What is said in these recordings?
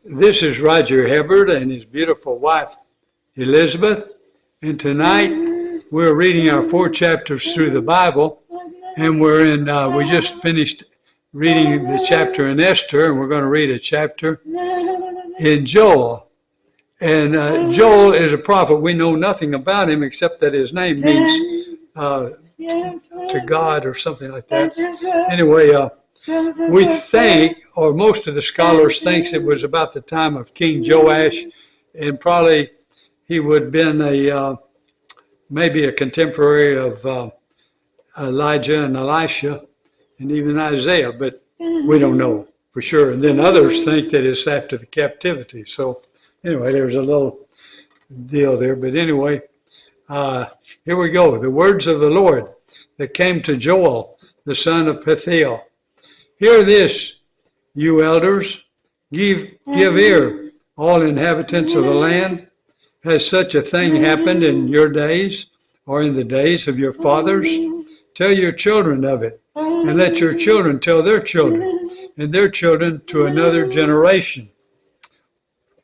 This is Roger Hibbard and his beautiful wife, Elizabeth. And tonight we're reading our 4 chapters through the Bible. And we just finished reading the chapter in Esther, and we're going to read a chapter in Joel. And Joel is a prophet. We know nothing about him except that his name means to God or something like that. Anyway, we think, or most of the scholars think, it was about the time of King Joash, and probably he would have been maybe a contemporary of Elijah and Elisha and even Isaiah, but we don't know for sure. And then others think that it's after the captivity. So anyway, there's a little deal there. But anyway, here we go. The words of the Lord that came to Joel, the son of Pethiel. Hear this, you elders. Give ear, all inhabitants of the land. Has such a thing happened in your days or in the days of your fathers? Tell your children of it, and let your children tell their children, and their children to another generation.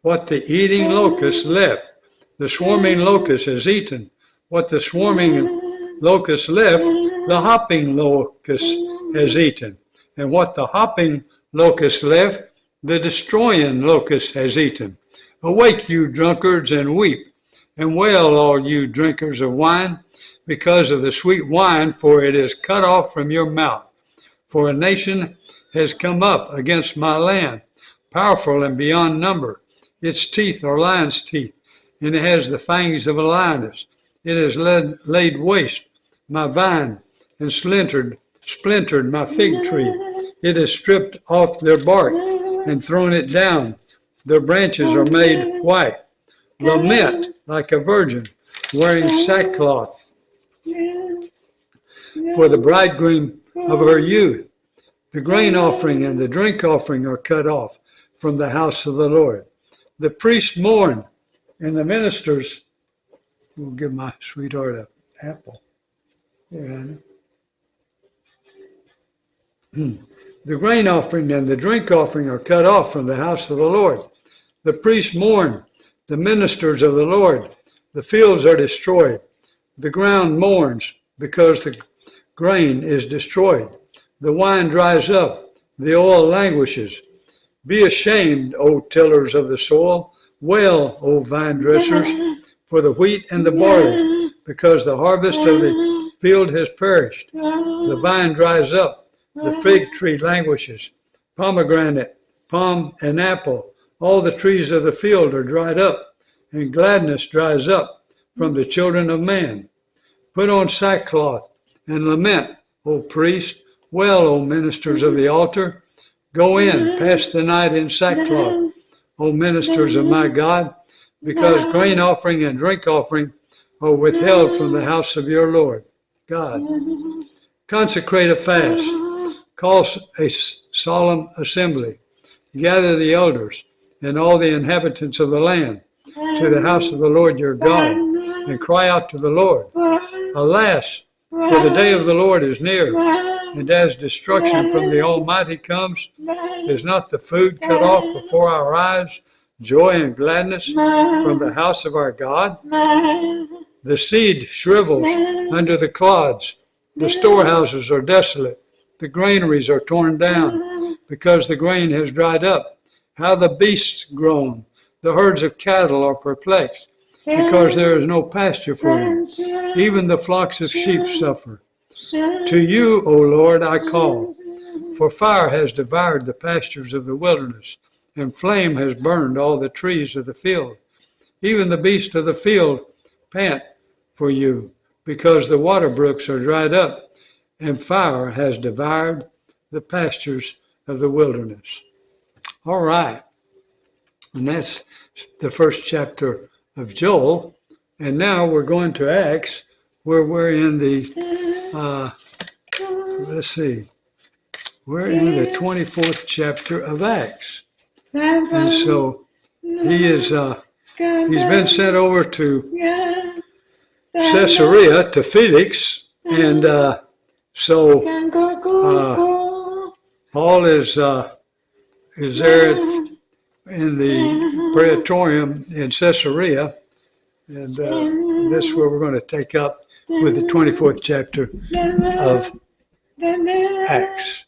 What the eating locust left, the swarming locust has eaten. What the swarming locust left, the hopping locust has eaten. And what the hopping locust left, the destroying locust has eaten. Awake, you drunkards, and weep, and wail, all you drinkers of wine, because of the sweet wine, for it is cut off from your mouth. For a nation has come up against my land, powerful and beyond number. Its teeth are lion's teeth, and it has the fangs of a lioness. It has laid waste my vine, and splintered my fig tree. It has stripped off their bark and thrown it down. Their branches are made white. Lament like a virgin wearing sackcloth for the bridegroom of her youth. The grain offering and the drink offering are cut off from the house of the Lord. The priests mourn, and the ministers will give my sweetheart an apple. Here, honey. The grain offering and the drink offering are cut off from the house of the Lord. The priests mourn, the ministers of the Lord. The fields are destroyed. The ground mourns because the grain is destroyed. The wine dries up. The oil languishes. Be ashamed, O tillers of the soil. Wail, O vine dressers, for the wheat and the barley, because the harvest of the field has perished. The vine dries up. The fig tree languishes. Pomegranate, palm, and apple, all the trees of the field are dried up, and gladness dries up from the children of man. Put on sackcloth and lament, O priest. Well, O ministers of the altar. Go in, pass the night in sackcloth, O ministers of my God, because grain offering and drink offering are withheld from the house of your Lord God. Consecrate a fast. Call a solemn assembly. Gather the elders and all the inhabitants of the land to the house of the Lord your God, and cry out to the Lord. Alas, for the day of the Lord is near, and as destruction from the Almighty comes, is not the food cut off before our eyes, joy and gladness from the house of our God? The seed shrivels under the clods. The storehouses are desolate. The granaries are torn down because the grain has dried up. How the beasts groan. The herds of cattle are perplexed because there is no pasture for them. Even the flocks of sheep suffer. To you, O Lord, I call, for fire has devoured the pastures of the wilderness, and flame has burned all the trees of the field. Even the beasts of the field pant for you, because the water brooks are dried up, and fire has devoured the pastures of the wilderness. All right. And that's the first chapter of Joel. And now we're going to Acts, where we're in the, we're in the 24th chapter of Acts. And so he's been sent over to Caesarea, to Felix, and so Paul is there in the Praetorium in Caesarea. And this is where we're going to take up with the 24th chapter of Acts.